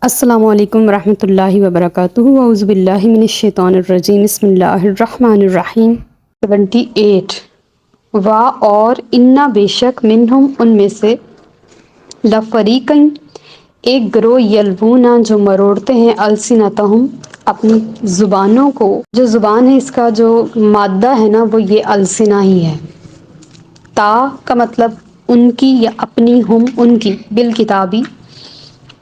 السلام علیکم ورحمۃ اللہ وبرکاتہ، اعوذ باللہ من الشیطان الرجیم، بسم اللہ الرحمن الرحیم۔ 78 وا اور انا بے شک منہم ان میں سے لفریقین ایک گروہ یلوون جو مروڑتے ہیں السنتہم اپنی زبانوں کو۔ جو زبان ہے اس کا جو مادہ ہے نا وہ یہ السنہ ہی ہے۔ تا کا مطلب ان کی یا اپنی، ہم ان کی، بالکتابی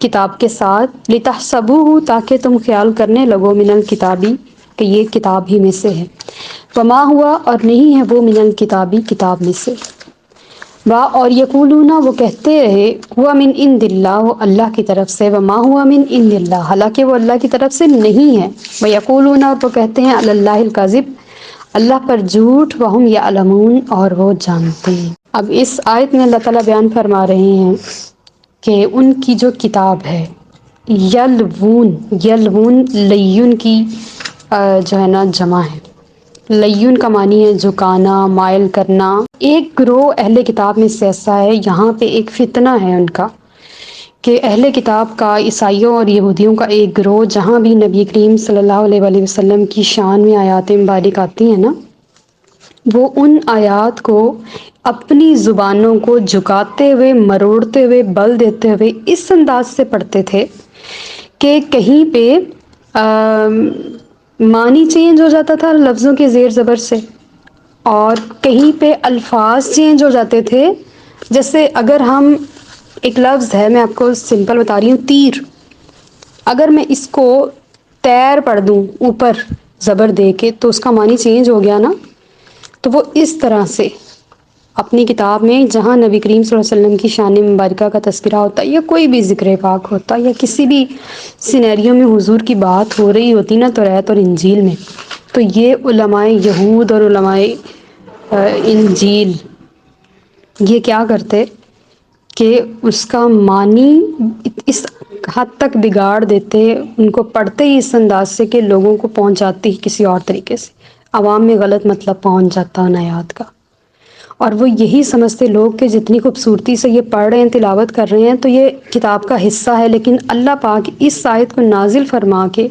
کتاب کے ساتھ، لتحسبوہ تاکہ تم خیال کرنے لگو، من الکتابی کہ یہ کتاب ہی میں سے ہے، وما ہوا اور نہیں ہے وہ من الکتابی کتاب میں سے، وا اور یقولون وہ کہتے رہے، ہوا من عند اللہ وہ اللہ کی طرف سے، وما ہوا من عند اللہ حالانکہ وہ اللہ کی طرف سے نہیں ہے، ویقولون اور وہ کہتے ہیں علی اللہ الکذب اللہ پر جھوٹ، وہم یعلمون اور وہ جانتے ہیں۔ اب اس آیت میں اللہ تعالیٰ بیان فرما رہے ہیں کہ ان کی جو کتاب ہے، یلوون، یلوون لیون کی جو ہے نا جمع ہے، لیون کا معنی ہے جھکانا، مائل کرنا۔ ایک گروہ اہل کتاب میں سے ایسا ہے، یہاں پہ ایک فتنہ ہے ان کا کہ اہل کتاب کا، عیسائیوں اور یہودیوں کا ایک گروہ، جہاں بھی نبی کریم صلی اللہ علیہ وآلہ وسلم کی شان میں آیات مبارک آتی ہیں نا، وہ ان آیات کو اپنی زبانوں کو جھکاتے ہوئے، مروڑتے ہوئے، بل دیتے ہوئے اس انداز سے پڑھتے تھے کہ کہیں پہ معنی چینج ہو جاتا تھا لفظوں کے زیر زبر سے، اور کہیں پہ الفاظ چینج ہو جاتے تھے۔ جیسے اگر ہم، ایک لفظ ہے، میں آپ کو سمپل بتا رہی ہوں، تیر، اگر میں اس کو تیر پڑھ دوں اوپر زبر دے کے تو اس کا معنی چینج ہو گیا نا۔ تو وہ اس طرح سے اپنی کتاب میں جہاں نبی کریم صلی اللہ علیہ وسلم کی شان مبارکہ کا تذکرہ ہوتا ہے، یا کوئی بھی ذکر پاک ہوتا ہے، یا کسی بھی سینیریو میں حضور کی بات ہو رہی ہوتی نا توریت اور انجیل میں، تو یہ علماء یہود اور علماء انجیل یہ کیا کرتے کہ اس کا معنی اس حد تک بگاڑ دیتے، ان کو پڑھتے ہی اس انداز سے کہ لوگوں کو پہنچاتی ہی کسی اور طریقے سے، عوام میں غلط مطلب پہنچ جاتا ان آیات کا، اور وہ یہی سمجھتے لوگ کہ جتنی خوبصورتی سے یہ پڑھ رہے ہیں، تلاوت کر رہے ہیں، تو یہ کتاب کا حصہ ہے۔ لیکن اللہ پاک اس آیت کو نازل فرما کے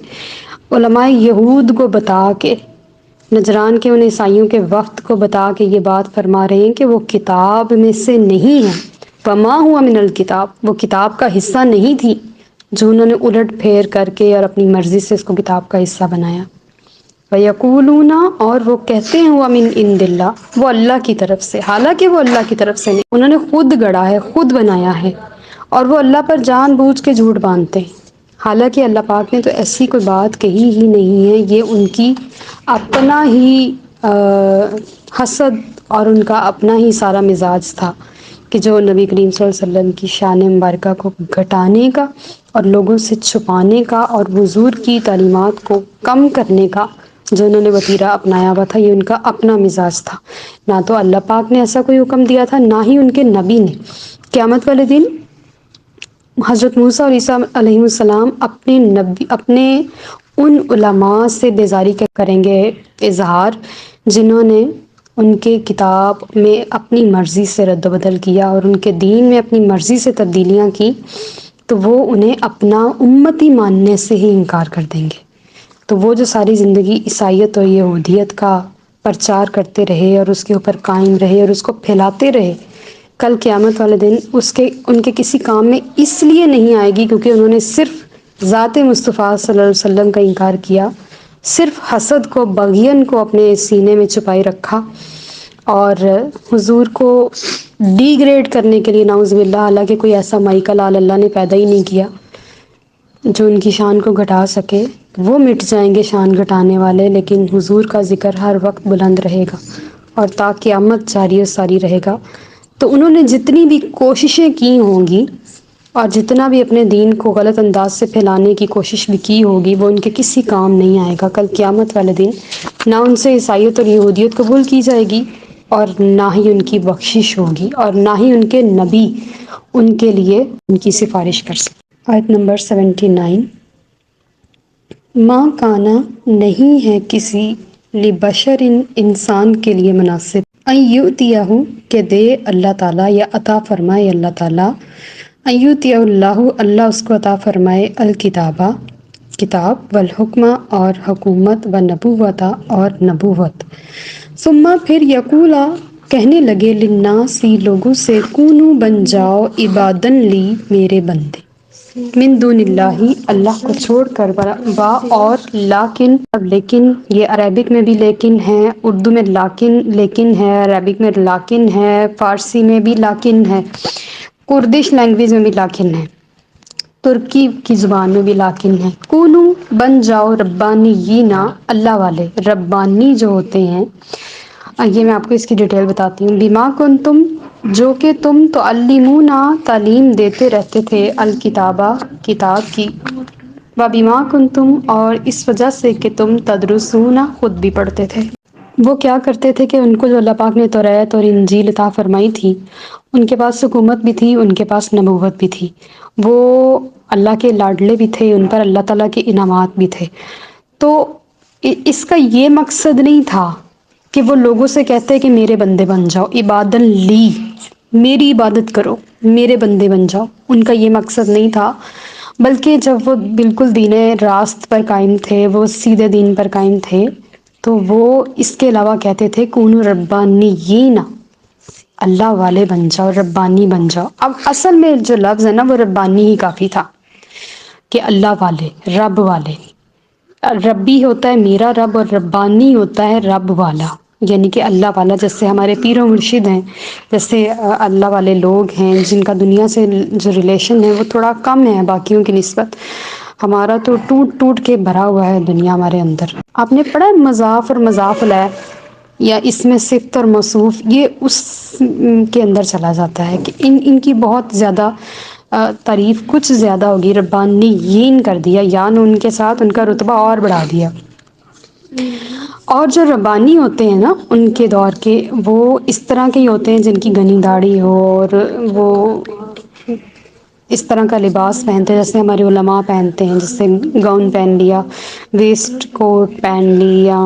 علماء یہود کو بتا کے، نجران کے ان عیسائیوں کے وفد کو بتا کے یہ بات فرما رہے ہیں کہ وہ کتاب میں سے نہیں ہے، وما ہوا من الکتاب وہ کتاب کا حصہ نہیں تھی، جو انہوں نے الٹ پھیر کر کے اور اپنی مرضی سے اس کو کتاب کا حصہ بنایا۔ وَيَقُولُونَ اور وہ کہتے ہیں، وہ من عند اللہ وہ اللہ کی طرف سے، حالانکہ وہ اللہ کی طرف سے نہیں، انہوں نے خود گڑھا ہے، خود بنایا ہے، اور وہ اللہ پر جان بوجھ کے جھوٹ باندھتے ہیں، حالانکہ اللہ پاک نے تو ایسی کوئی بات کہی ہی نہیں ہے۔ یہ ان کی اپنا ہی حسد اور ان کا اپنا ہی سارا مزاج تھا کہ جو نبی کریم صلی اللہ علیہ وسلم کی شان مبارکہ کو گھٹانے کا اور لوگوں سے چھپانے کا اور حضور کی تعلیمات کو کم کرنے کا جو انہوں نے وتیرہ اپنایا ہوا تھا، یہ ان کا اپنا مزاج تھا۔ نہ تو اللہ پاک نے ایسا کوئی حکم دیا تھا، نہ ہی ان کے نبی نے۔ قیامت والے دن حضرت موسیٰ اور عیسیٰ علیہ السلام اپنے ان علماء سے بیزاری کریں گے اظہار، جنہوں نے ان کے کتاب میں اپنی مرضی سے رد و بدل کیا اور ان کے دین میں اپنی مرضی سے تبدیلیاں کی، تو وہ انہیں اپنا امتی ماننے سے ہی انکار کر دیں گے۔ تو وہ جو ساری زندگی عیسائیت اور یہودیت کا پرچار کرتے رہے اور اس کے اوپر قائم رہے اور اس کو پھیلاتے رہے، کل قیامت والے دن ان کے کسی کام میں اس لیے نہیں آئے گی کیونکہ انہوں نے صرف ذات مصطفیٰ صلی اللہ علیہ وسلم کا انکار کیا، صرف حسد کو، بغین کو اپنے سینے میں چھپائی رکھا، اور حضور کو ڈی گریڈ کرنے کے لیے، نعوذ باللہ، حالانکہ کوئی ایسا ملائکہ لال اللہ نے پیدا ہی نہیں کیا جو ان کی شان کو گھٹا سکے۔ وہ مٹ جائیں گے شان گھٹانے والے، لیکن حضور کا ذکر ہر وقت بلند رہے گا اور تا قیامت جاری و ساری رہے گا۔ تو انہوں نے جتنی بھی کوششیں کی ہوں گی اور جتنا بھی اپنے دین کو غلط انداز سے پھیلانے کی کوشش بھی کی ہوگی، وہ ان کے کسی کام نہیں آئے گا۔ کل قیامت والے دن نہ ان سے عیسائیت اور یہودیت قبول کی جائے گی، اور نہ ہی ان کی بخشش ہوگی، اور نہ ہی ان کے نبی ان کے لیے ان کی سفارش کر سکتے۔ آیت نمبر 79، ماں کانا نہیں ہے کسی لبشر انسان کے لیے مناسب ان یؤتیہ کہ دے اللہ تعالیٰ یا عطا فرمائے اللہ تعالیٰ ایوتی اللہ، اللہ اس کو عطا فرمائے الکتابہ، کتاب، والحکمہ اور حکومت، ونبوتا اور نبوت، ثم پھر یقولا کہنے لگے للناسی لوگوں سے، کونو بن جاؤ عبادن لی میرے بندے، من دون اللہ اللہ کو چھوڑ کر، با اور لیکن، اب لیکن یہ عربک میں بھی لیکن ہے، اردو میں لیکن لیکن ہے، عربک میں لیکن ہے، فارسی میں بھی لیکن ہے، کردش لینگویج میں بھی لیکن ہے، ترکی کی زبان میں بھی لیکن ہے، کونو بن جاؤ ربانیینا اللہ والے، ربانی جو ہوتے ہیں، یہ میں آپ کو اس کی ڈیٹیل بتاتی ہوں، بما کنتم جو کہ تم تعلمون تعلیم دیتے رہتے تھے، الکتابہ کتاب کی، وبما کنتم اور اس وجہ سے کہ تم تدرسون خود بھی پڑھتے تھے۔ وہ کیا کرتے تھے کہ ان کو جو اللہ پاک نے توریت اور انجیل عطا فرمائی تھی، ان کے پاس حکومت بھی تھی، ان کے پاس نبوت بھی تھی، وہ اللہ کے لاڈلے بھی تھے، ان پر اللہ تعالیٰ کے انعامات بھی تھے، تو اس کا یہ مقصد نہیں تھا کہ وہ لوگوں سے کہتے کہ میرے بندے بن جاؤ، عبادن لی میری عبادت کرو، میرے بندے بن جاؤ، ان کا یہ مقصد نہیں تھا، بلکہ جب وہ بالکل دین راست پر قائم تھے، وہ سیدھے دین پر قائم تھے، تو وہ اس کے علاوہ کہتے تھے کونو ربانیین، اللہ والے بن جاؤ، ربانی بن جاؤ۔ اب اصل میں جو لفظ ہے نا وہ ربانی ہی کافی تھا، کہ اللہ والے، رب والے، ربی ہوتا ہے میرا رب اور ربانی ہوتا ہے رب والا، یعنی کہ اللہ والا، جیسے ہمارے پیر و مرشد ہیں، جیسے اللہ والے لوگ ہیں جن کا دنیا سے جو ریلیشن ہے وہ تھوڑا کم ہے باقیوں کی نسبت، ہمارا تو ٹوٹ ٹوٹ کے بھرا ہوا ہے دنیا ہمارے اندر۔ آپ نے پڑھا ہے مضاف اور مضاف الیہ، یا اس میں صفت اور موصوف، یہ اس کے اندر چلا جاتا ہے کہ ان کی بہت زیادہ تعریف کچھ زیادہ ہوگی، ربانیین کر دیا، یا ان کے ساتھ ان کا رتبہ اور بڑھا دیا۔ اور جو ربانی ہوتے ہیں نا ان کے دور کے، وہ اس طرح کے ہی ہوتے ہیں جن کی گھنی داڑھی ہو، اور وہ اس طرح کا لباس پہنتے ہیں جیسے ہمارے علماء پہنتے ہیں، جیسے گاؤن پہن لیا، ویسٹ کوٹ پہن لی، یا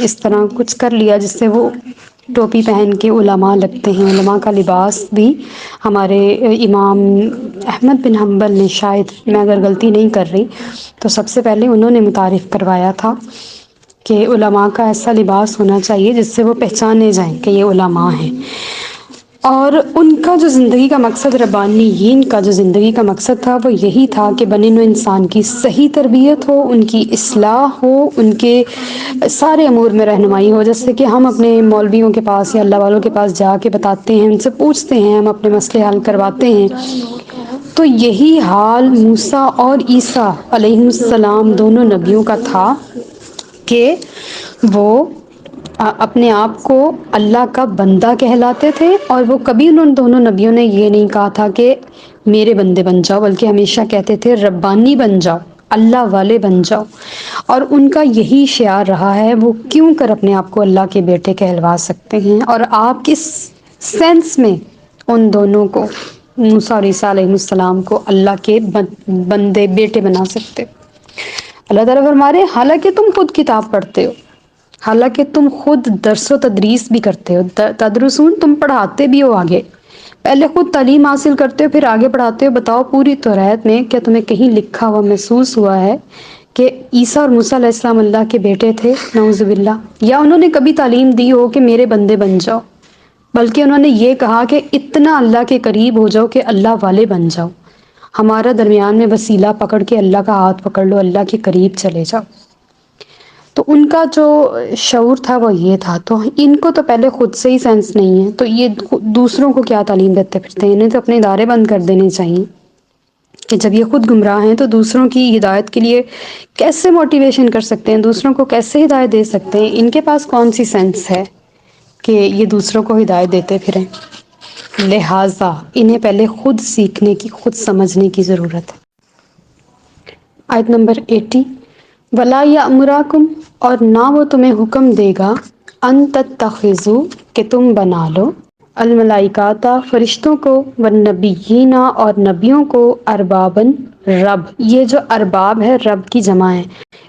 اس طرح کچھ کر لیا جس سے وہ ٹوپی پہن کے علماء لگتے ہیں۔ علماء کا لباس بھی ہمارے امام احمد بن حنبل نے، شاید میں اگر غلطی نہیں کر رہی تو سب سے پہلے انہوں نے متعارف کروایا تھا کہ علماء کا ایسا لباس ہونا چاہیے جس سے وہ پہچانے جائیں کہ یہ علماء ہیں۔ اور ان کا جو زندگی کا مقصد، ربانیین کا جو زندگی کا مقصد تھا وہ یہی تھا کہ بنی نوع انسان کی صحیح تربیت ہو، ان کی اصلاح ہو، ان کے سارے امور میں رہنمائی ہو، جیسے کہ ہم اپنے مولویوں کے پاس یا اللہ والوں کے پاس جا کے بتاتے ہیں، ان سے پوچھتے ہیں، ہم اپنے مسئلے حل کرواتے ہیں، تو یہی حال موسیٰ اور عیسیٰ علیہ السلام دونوں نبیوں کا تھا کہ وہ اپنے آپ کو اللہ کا بندہ کہلاتے تھے، اور وہ کبھی ان دونوں نبیوں نے یہ نہیں کہا تھا کہ میرے بندے بن جاؤ، بلکہ ہمیشہ کہتے تھے ربانی بن جاؤ، اللہ والے بن جاؤ، اور ان کا یہی شعار رہا ہے۔ وہ کیوں کر اپنے آپ کو اللہ کے بیٹے کہلوا سکتے ہیں، اور آپ کس سینس میں ان دونوں کو، موسیٰ اور عیسیٰ علیہ السلام کو، اللہ کے بندے، بیٹے بنا سکتے؟ اللہ تعالیٰ فرما رہے ہیں حالانکہ تم خود کتاب پڑھتے ہو، حالانکہ تم خود درس و تدریس بھی کرتے ہو، تدرسون تم پڑھاتے بھی ہو، آگے پہلے خود تعلیم حاصل کرتے ہو پھر آگے پڑھاتے ہو، بتاؤ پوری توریت میں کیا تمہیں کہیں لکھا ہوا محسوس ہوا ہے کہ عیسیٰ اور موسیٰ علیہ السلام اللہ کے بیٹے تھے؟ نعوذ باللہ۔ یا انہوں نے کبھی تعلیم دی ہو کہ میرے بندے بن جاؤ؟ بلکہ انہوں نے یہ کہا کہ اتنا اللہ کے قریب ہو جاؤ کہ اللہ والے بن جاؤ، ہمارا درمیان میں وسیلہ پکڑ کے اللہ کا ہاتھ پکڑ لو، اللہ کے قریب چلے جاؤ۔ تو ان کا جو شعور تھا وہ یہ تھا، تو ان کو تو پہلے خود سے ہی سینس نہیں ہے، تو یہ دوسروں کو کیا تعلیم دیتے پھرتے ہیں؟ انہیں تو اپنے ادارے بند کر دینے چاہیے، کہ جب یہ خود گمراہ ہیں تو دوسروں کی ہدایت کے لیے کیسے موٹیویشن کر سکتے ہیں، دوسروں کو کیسے ہدایت دے سکتے ہیں؟ ان کے پاس کون سی سینس ہے کہ یہ دوسروں کو ہدایت دیتے پھریں؟ لہٰذا انہیں پہلے خود سیکھنے کی، خود سمجھنے کی ضرورت ہے۔ آیت نمبر 80، وَلَا يَأْمُرَكُمْ اور نہ وہ تمہیں حکم دے گا، ان تتخذوا کہ تم بنا لو، الملائکات فرشتوں کو، والنبیین اور نبیوں کو، اربابن رب۔ یہ جو ارباب ہے رب کی جمع ہے،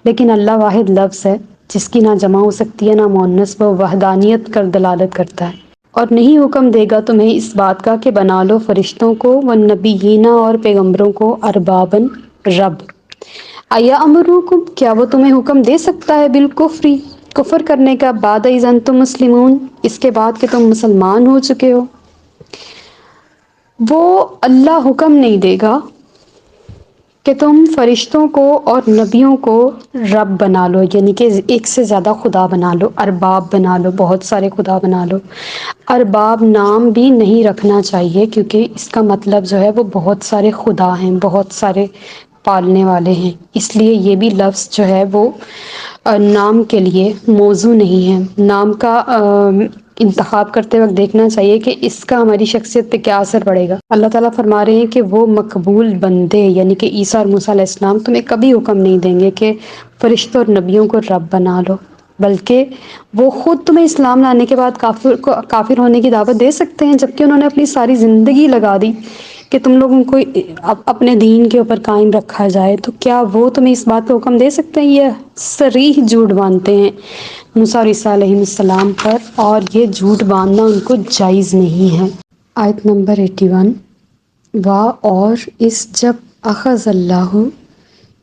لیکن اللہ واحد لفظ ہے جس کی نہ جمع ہو سکتی ہے نہ مؤنث، وہ وحدانیت کر دلالت کرتا ہے، اور نہیں حکم دے گا تمہیں اس بات کا کہ بنا لو فرشتوں کو والنبیین اور پیغمبروں کو اربابن رب۔ ایامرکم کیا وہ تمہیں حکم دے سکتا ہے بالکفری کفر کرنے کا بعد اذ انتم مسلمون اس کے بعد کہ تم مسلمان ہو چکے ہو؟ وہ اللہ حکم نہیں دے گا کہ تم فرشتوں کو اور نبیوں کو رب بنا لو، یعنی کہ ایک سے زیادہ خدا بنا لو، ارباب بنا لو، بہت سارے خدا بنا لو۔ ارباب نام بھی نہیں رکھنا چاہیے کیونکہ اس کا مطلب جو ہے وہ بہت سارے خدا ہیں، بہت سارے پالنے والے ہیں، اس لیے یہ بھی لفظ جو ہے وہ نام کے لیے موزوں نہیں ہے۔ نام کا انتخاب کرتے وقت دیکھنا چاہیے کہ اس کا ہماری شخصیت پہ کیا اثر پڑے گا۔ اللہ تعالیٰ فرما رہے ہیں کہ وہ مقبول بندے یعنی کہ عیسیٰ اور موسیٰ علیہ السلام تمہیں کبھی حکم نہیں دیں گے کہ فرشتوں اور نبیوں کو رب بنا لو، بلکہ وہ خود تمہیں اسلام لانے کے بعد کافر ہونے کی دعوت دے سکتے ہیں، جبکہ انہوں نے اپنی ساری زندگی لگا دی کہ تم لوگوں کو اپنے دین کے اوپر قائم رکھا جائے، تو کیا وہ تمہیں اس بات پہ حکم دے سکتے ہیں؟ یہ صریح جھوٹ باندھتے ہیں موسیٰ اور عیسیٰ علیہ السلام پر، اور یہ جھوٹ باندھنا ان کو جائز نہیں ہے۔ آیت نمبر 81۔ اور اس جب اخذ اللہ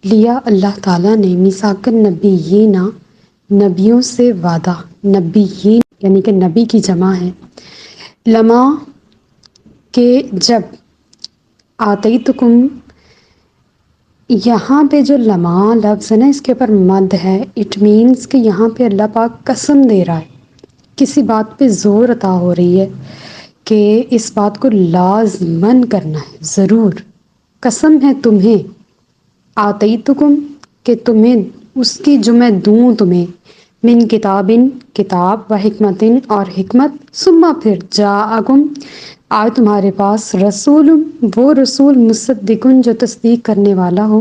لیا اللہ تعالیٰ نے میثاق النبیین نبیوں سے وعدہ، نبیین یعنی کہ نبی کی جمع ہے، لما کہ جب آتیتکم، یہاں پہ جو لما لفظ ہے نا اس کے اوپر مد ہے، اٹ مینس کہ یہاں پہ اللہ پاک قسم دے رہا ہے، کسی بات پہ زور عطا ہو رہی ہے کہ اس بات کو لازماً کرنا ہے، ضرور قسم ہے تمہیں، آتیتکم کہ تمہیں اس کی جو میں دوں تمہیں، من کتابن کتاب و حکمتن اور حکمت، ثم پھر جاءکم آئے تمہارے پاس رسول وہ رسول مصدقن جو تصدیق کرنے والا ہو،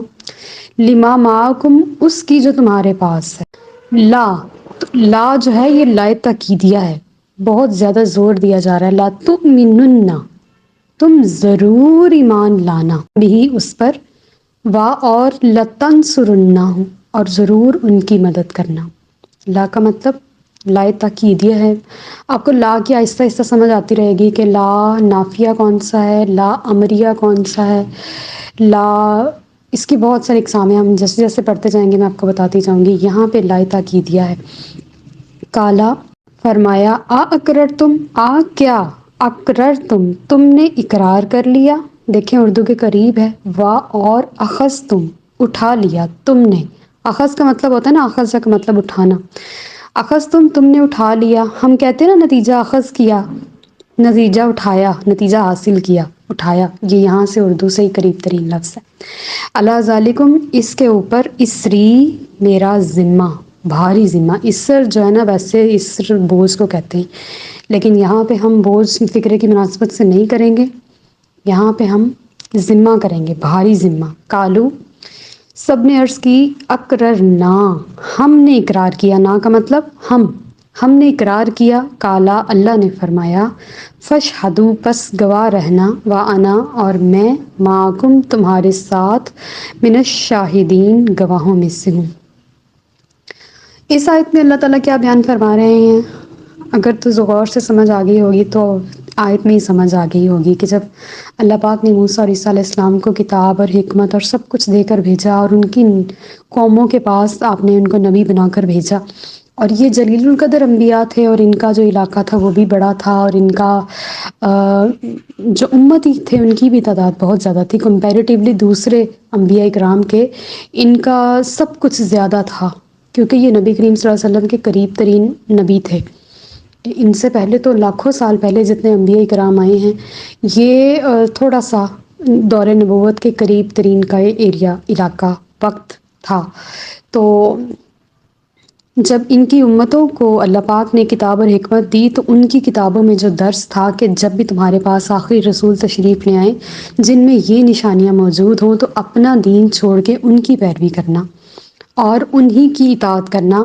لما معکم اس کی جو تمہارے پاس ہے۔ لا جو ہے یہ لا تاکیدیہ ہے، بہت زیادہ زور دیا جا رہا ہے، لا تؤمنن تم ضرور ایمان لانا بھی اس پر، اور لتنصرنہ اور ضرور ان کی مدد کرنا۔ لا کا مطلب لا تاکیدیہ ہے، آپ کو لا کی آہستہ آہستہ سمجھ آتی رہے گی کہ لا نافیہ کون سا ہے، لا امریہ کون سا ہے، لا اس کی بہت ساری اقسام ہیں، ہم جیسے جیسے پڑھتے جائیں گے میں آپ کو بتاتی جاؤں گی۔ یہاں پہ لا تاکیدیہ ہے۔ کالا فرمایا، اقرر تم کیا اقرر تم نے اقرار کر لیا، دیکھیں اردو کے قریب ہے، اور اخذ تم اٹھا لیا تم نے، اخذ کا مطلب ہوتا ہے نا، اخذ کا مطلب اٹھانا، اخذ تم نے اٹھا لیا، ہم کہتے ہیں نا نتیجہ اخذ کیا، نتیجہ اٹھایا، نتیجہ حاصل کیا، اٹھایا، یہ یہاں سے اردو سے ہی قریب ترین لفظ ہے۔ علی ذالکم اس کے اوپر، اسری میرا ذمہ، بھاری ذمہ، اسر جو ہے نا ویسے اسر بوجھ کو کہتے ہیں، لیکن یہاں پہ ہم بوجھ فکرے کی مناسبت سے نہیں کریں گے، یہاں پہ ہم ذمہ کریں گے، بھاری ذمہ۔ کالو سب نے عرض کی، اقررنا ہم نے اقرار کیا، نا کا مطلب ہم نے اقرار کیا، کالا اللہ نے فرمایا، فاشہدوا پس گواہ رہنا، وانا اور میں، معکم تمہارے ساتھ، من الشاہدین گواہوں میں سے ہوں۔ اس آیت میں اللہ تعالیٰ کیا بیان فرما رہے ہیں؟ اگر تو غور سے سمجھ آ گئی ہوگی تو آیت میں ہی سمجھ آ گئی ہوگی کہ جب اللہ پاک نے موسیٰ اور عیسیٰ علیہ السلام کو کتاب اور حکمت اور سب کچھ دے کر بھیجا، اور ان کی قوموں کے پاس آپ نے ان کو نبی بنا کر بھیجا، اور یہ جلیل القدر انبیاء تھے، اور ان کا جو علاقہ تھا وہ بھی بڑا تھا، اور ان کا جو امتی تھے ان کی بھی تعداد بہت زیادہ تھی، کمپیریٹیولی دوسرے انبیاء اکرام کے ان کا سب کچھ زیادہ تھا، کیونکہ یہ نبی کریم صلی اللہ علیہ وسلم کے قریب ترین نبی تھے۔ ان سے پہلے تو لاکھوں سال پہلے جتنے انبیاء کرام آئے ہیں، یہ تھوڑا سا دور نبوت کے قریب ترین کا ایریا، علاقہ، وقت تھا۔ تو جب ان کی امتوں کو اللہ پاک نے کتاب اور حکمت دی تو ان کی کتابوں میں جو درس تھا کہ جب بھی تمہارے پاس آخری رسول تشریف لے آئیں جن میں یہ نشانیاں موجود ہوں تو اپنا دین چھوڑ کے ان کی پیروی کرنا اور انہی کی اطاعت کرنا،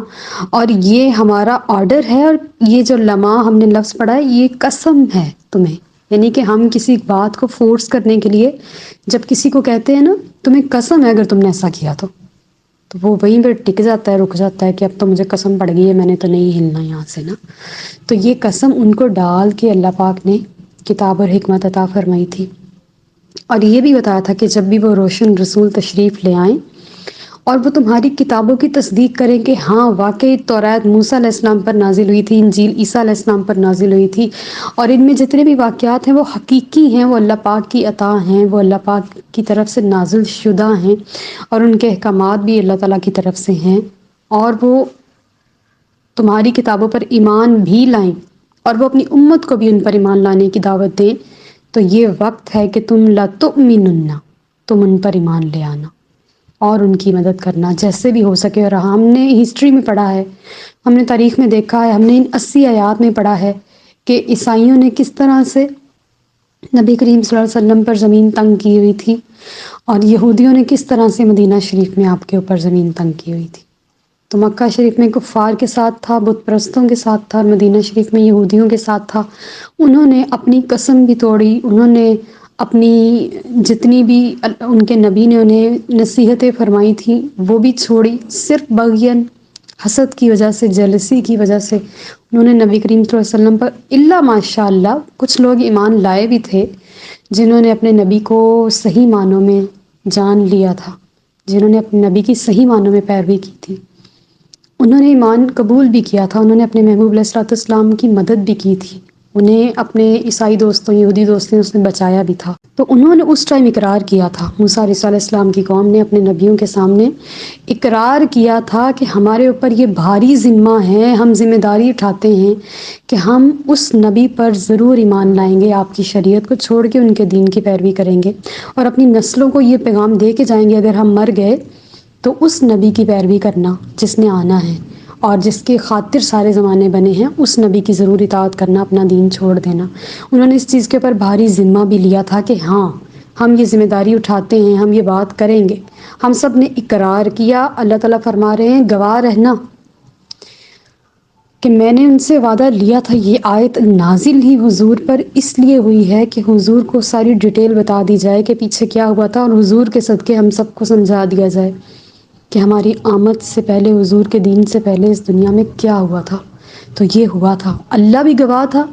اور یہ ہمارا آرڈر ہے، اور یہ جو لمحہ ہم نے لفظ پڑھا ہے یہ قسم ہے تمہیں، یعنی کہ ہم کسی بات کو فورس کرنے کے لیے جب کسی کو کہتے ہیں نا تمہیں قسم ہے اگر تم نے ایسا کیا تو، تو وہ وہیں پہ ٹک جاتا ہے، رک جاتا ہے کہ اب تو مجھے قسم پڑ گئی ہے، میں نے تو نہیں ہلنا یہاں سے نا۔ تو یہ قسم ان کو ڈال کے اللہ پاک نے کتاب اور حکمت عطا فرمائی تھی، اور یہ بھی بتایا تھا کہ جب بھی وہ روشن رسول تشریف لے آئیں اور وہ تمہاری کتابوں کی تصدیق کریں کہ ہاں واقعی توریت موسیٰ علیہ السلام پر نازل ہوئی تھی، انجیل عیسیٰ علیہ السلام پر نازل ہوئی تھی، اور ان میں جتنے بھی واقعات ہیں وہ حقیقی ہیں، وہ اللہ پاک کی عطا ہیں، وہ اللہ پاک کی طرف سے نازل شدہ ہیں، اور ان کے احکامات بھی اللہ تعالیٰ کی طرف سے ہیں، اور وہ تمہاری کتابوں پر ایمان بھی لائیں اور وہ اپنی امت کو بھی ان پر ایمان لانے کی دعوت دیں، تو یہ وقت ہے کہ تم لَتُؤْمِنُنَّ، تم ان پر ایمان لے آنا اور ان کی مدد کرنا جیسے بھی ہو سکے۔ اور ہم نے ہسٹری میں پڑھا ہے، ہم نے تاریخ میں دیکھا ہے، ہم نے ان 80 آیات میں پڑھا ہے کہ عیسائیوں نے کس طرح سے نبی کریم صلی اللہ علیہ وسلم پر زمین تنگ کی ہوئی تھی، اور یہودیوں نے کس طرح سے مدینہ شریف میں آپ کے اوپر زمین تنگ کی ہوئی تھی۔ تو مکہ شریف میں کفار کے ساتھ تھا، بت پرستوں کے ساتھ تھا، اور مدینہ شریف میں یہودیوں کے ساتھ تھا۔ انہوں نے اپنی قسم بھی توڑی، انہوں نے اپنی جتنی بھی ان کے نبی نے انہیں نصیحتیں فرمائی تھیں وہ بھی چھوڑی، صرف بغین حسد کی وجہ سے، جیلسی کی وجہ سے انہوں نے نبی کریم صلی اللہ علیہ وسلم پر الا ماشاء اللہ کچھ لوگ ایمان لائے بھی تھے، جنہوں نے اپنے نبی کو صحیح معنوں میں جان لیا تھا، جنہوں نے اپنے نبی کی صحیح معنوں میں پیروی کی تھی، انہوں نے ایمان قبول بھی کیا تھا، انہوں نے اپنے محبوب علیہ الصلوۃ والسلام کی مدد بھی کی تھی، انہیں اپنے عیسائی دوستوں، یہودی دوستوں نے اس نے بچایا بھی تھا۔ تو انہوں نے اس ٹائم اقرار کیا تھا، موسیٰ علیہ السلام کی قوم نے اپنے نبیوں کے سامنے اقرار کیا تھا کہ ہمارے اوپر یہ بھاری ذمہ ہے، ہم ذمہ داری اٹھاتے ہیں کہ ہم اس نبی پر ضرور ایمان لائیں گے، آپ کی شریعت کو چھوڑ کے ان کے دین کی پیروی کریں گے، اور اپنی نسلوں کو یہ پیغام دے کے جائیں گے اگر ہم مر گئے تو اس نبی کی پیروی کرنا جس نے آنا ہے اور جس کے خاطر سارے زمانے بنے ہیں، اس نبی کی ضرور اطاعت کرنا، اپنا دین چھوڑ دینا۔ انہوں نے اس چیز کے اوپر بھاری ذمہ بھی لیا تھا کہ ہاں ہم یہ ذمہ داری اٹھاتے ہیں، ہم یہ بات کریں گے۔ ہم سب نے اقرار کیا، اللہ تعالیٰ فرما رہے ہیں گواہ رہنا کہ میں نے ان سے وعدہ لیا تھا۔ یہ آیت نازل ہی حضور پر اس لیے ہوئی ہے کہ حضور کو ساری ڈیٹیل بتا دی جائے کہ پیچھے کیا ہوا تھا، اور حضور کے صدقے ہم سب کو سمجھا دیا جائے کہ ہماری آمد سے پہلے، حضور کے دین سے پہلے اس دنیا میں کیا ہوا تھا۔ تو یہ ہوا تھا، اللہ بھی گواہ تھا،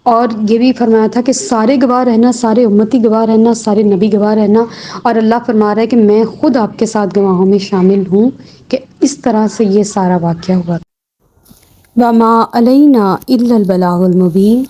اور یہ بھی فرمایا تھا کہ سارے گواہ رہنا، سارے امتی گواہ رہنا، سارے نبی گواہ رہنا، اور اللہ فرما رہا ہے کہ میں خود آپ کے ساتھ گواہوں میں شامل ہوں کہ اس طرح سے یہ سارا واقعہ ہوا تھا۔ وَمَا عَلَيْنَا إِلَّا الْبَلَاغُ الْمُبِينُ۔